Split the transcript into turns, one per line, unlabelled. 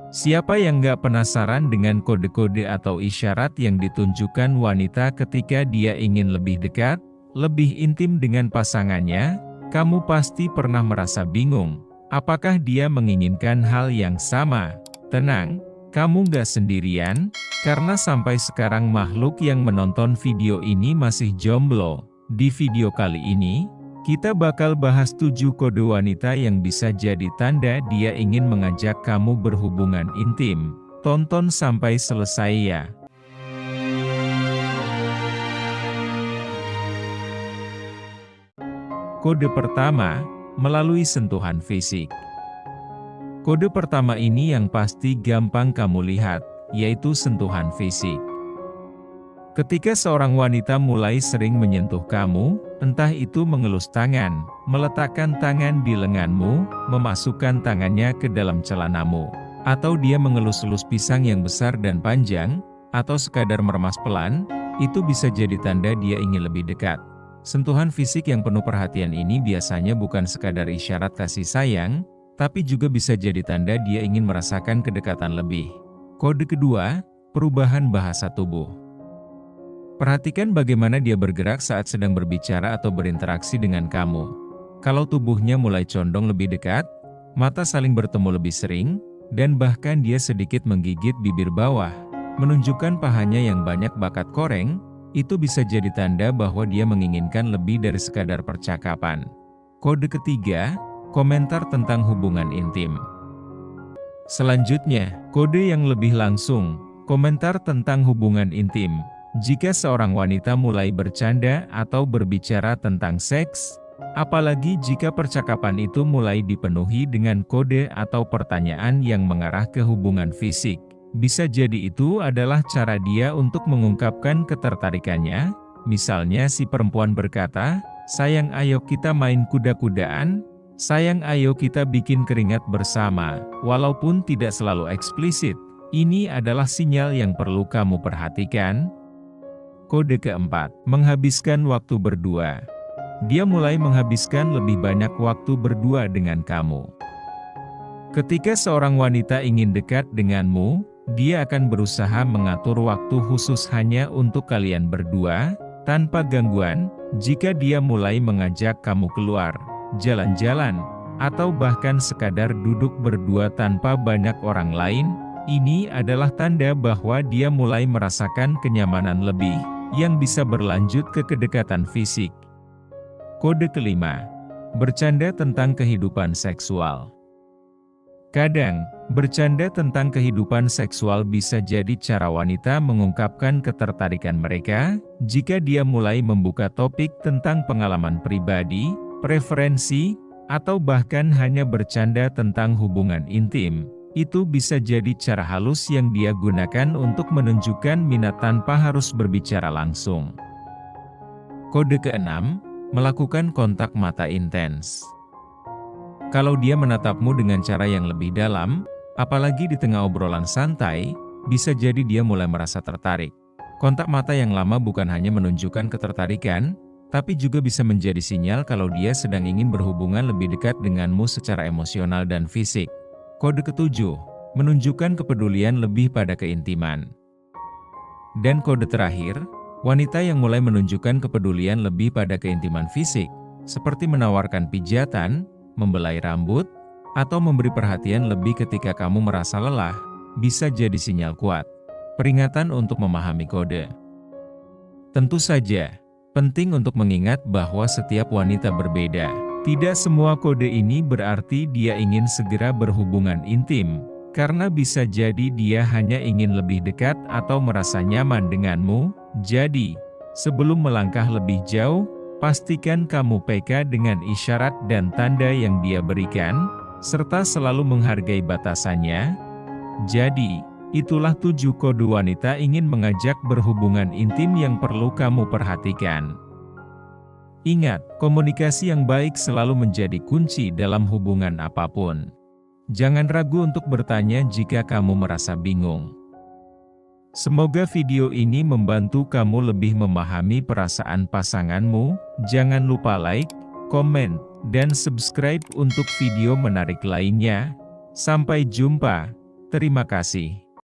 Siapa yang gak penasaran dengan kode-kode atau isyarat yang ditunjukkan wanita ketika dia ingin lebih dekat, lebih intim dengan pasangannya? Kamu pasti pernah merasa bingung. Apakah dia menginginkan hal yang sama? Tenang, kamu gak sendirian, karena sampai sekarang makhluk yang menonton video ini masih jomblo. Di video kali ini, kita bakal bahas 7 kode wanita yang bisa jadi tanda dia ingin mengajak kamu berhubungan intim. Tonton sampai selesai ya. Kode pertama, melalui sentuhan fisik. Kode pertama ini yang pasti gampang kamu lihat, yaitu sentuhan fisik. Ketika seorang wanita mulai sering menyentuh kamu, entah itu mengelus tangan, meletakkan tangan di lenganmu, memasukkan tangannya ke dalam celanamu, atau dia mengelus-elus pisang yang besar dan panjang, atau sekadar meremas pelan, itu bisa jadi tanda dia ingin lebih dekat. Sentuhan fisik yang penuh perhatian ini biasanya bukan sekadar isyarat kasih sayang, tapi juga bisa jadi tanda dia ingin merasakan kedekatan lebih. Kode kedua, perubahan bahasa tubuh. Perhatikan bagaimana dia bergerak saat sedang berbicara atau berinteraksi dengan kamu. Kalau tubuhnya mulai condong lebih dekat, mata saling bertemu lebih sering, dan bahkan dia sedikit menggigit bibir bawah, menunjukkan pahanya yang banyak bakat koreng, itu bisa jadi tanda bahwa dia menginginkan lebih dari sekadar percakapan. Kode ketiga, komentar tentang hubungan intim. Selanjutnya, kode yang lebih langsung, komentar tentang hubungan intim. Jika seorang wanita mulai bercanda atau berbicara tentang seks, apalagi jika percakapan itu mulai dipenuhi dengan kode atau pertanyaan yang mengarah ke hubungan fisik, bisa jadi itu adalah cara dia untuk mengungkapkan ketertarikannya. Misalnya si perempuan berkata, "Sayang ayo kita main kuda-kudaan, sayang ayo kita bikin keringat bersama." Walaupun tidak selalu eksplisit, ini adalah sinyal yang perlu kamu perhatikan. Kode keempat, menghabiskan waktu berdua. Dia mulai menghabiskan lebih banyak waktu berdua dengan kamu. Ketika seorang wanita ingin dekat denganmu, dia akan berusaha mengatur waktu khusus hanya untuk kalian berdua, tanpa gangguan. Jika dia mulai mengajak kamu keluar, jalan-jalan, atau bahkan sekadar duduk berdua tanpa banyak orang lain, ini adalah tanda bahwa dia mulai merasakan kenyamanan lebih, yang bisa berlanjut ke kedekatan fisik. Kode kelima, bercanda tentang kehidupan seksual. Kadang, bercanda tentang kehidupan seksual bisa jadi cara wanita mengungkapkan ketertarikan mereka. Jika dia mulai membuka topik tentang pengalaman pribadi, preferensi, atau bahkan hanya bercanda tentang hubungan intim, itu bisa jadi cara halus yang dia gunakan untuk menunjukkan minat tanpa harus berbicara langsung. Kode keenam, melakukan kontak mata intens. Kalau dia menatapmu dengan cara yang lebih dalam, apalagi di tengah obrolan santai, bisa jadi dia mulai merasa tertarik. Kontak mata yang lama bukan hanya menunjukkan ketertarikan, tapi juga bisa menjadi sinyal kalau dia sedang ingin berhubungan lebih dekat denganmu secara emosional dan fisik. Kode ketujuh, menunjukkan kepedulian lebih pada keintiman. Dan kode terakhir, wanita yang mulai menunjukkan kepedulian lebih pada keintiman fisik, seperti menawarkan pijatan, membelai rambut, atau memberi perhatian lebih ketika kamu merasa lelah, bisa jadi sinyal kuat. Peringatan untuk memahami kode. Tentu saja, penting untuk mengingat bahwa setiap wanita berbeda. Tidak semua kode ini berarti dia ingin segera berhubungan intim, karena bisa jadi dia hanya ingin lebih dekat atau merasa nyaman denganmu. Jadi, sebelum melangkah lebih jauh, pastikan kamu peka dengan isyarat dan tanda yang dia berikan, serta selalu menghargai batasannya. Jadi, itulah 7 kode wanita ingin mengajak berhubungan intim yang perlu kamu perhatikan. Ingat, komunikasi yang baik selalu menjadi kunci dalam hubungan apapun. Jangan ragu untuk bertanya jika kamu merasa bingung. Semoga video ini membantu kamu lebih memahami perasaan pasanganmu. Jangan lupa like, komen, dan subscribe untuk video menarik lainnya. Sampai jumpa. Terima kasih.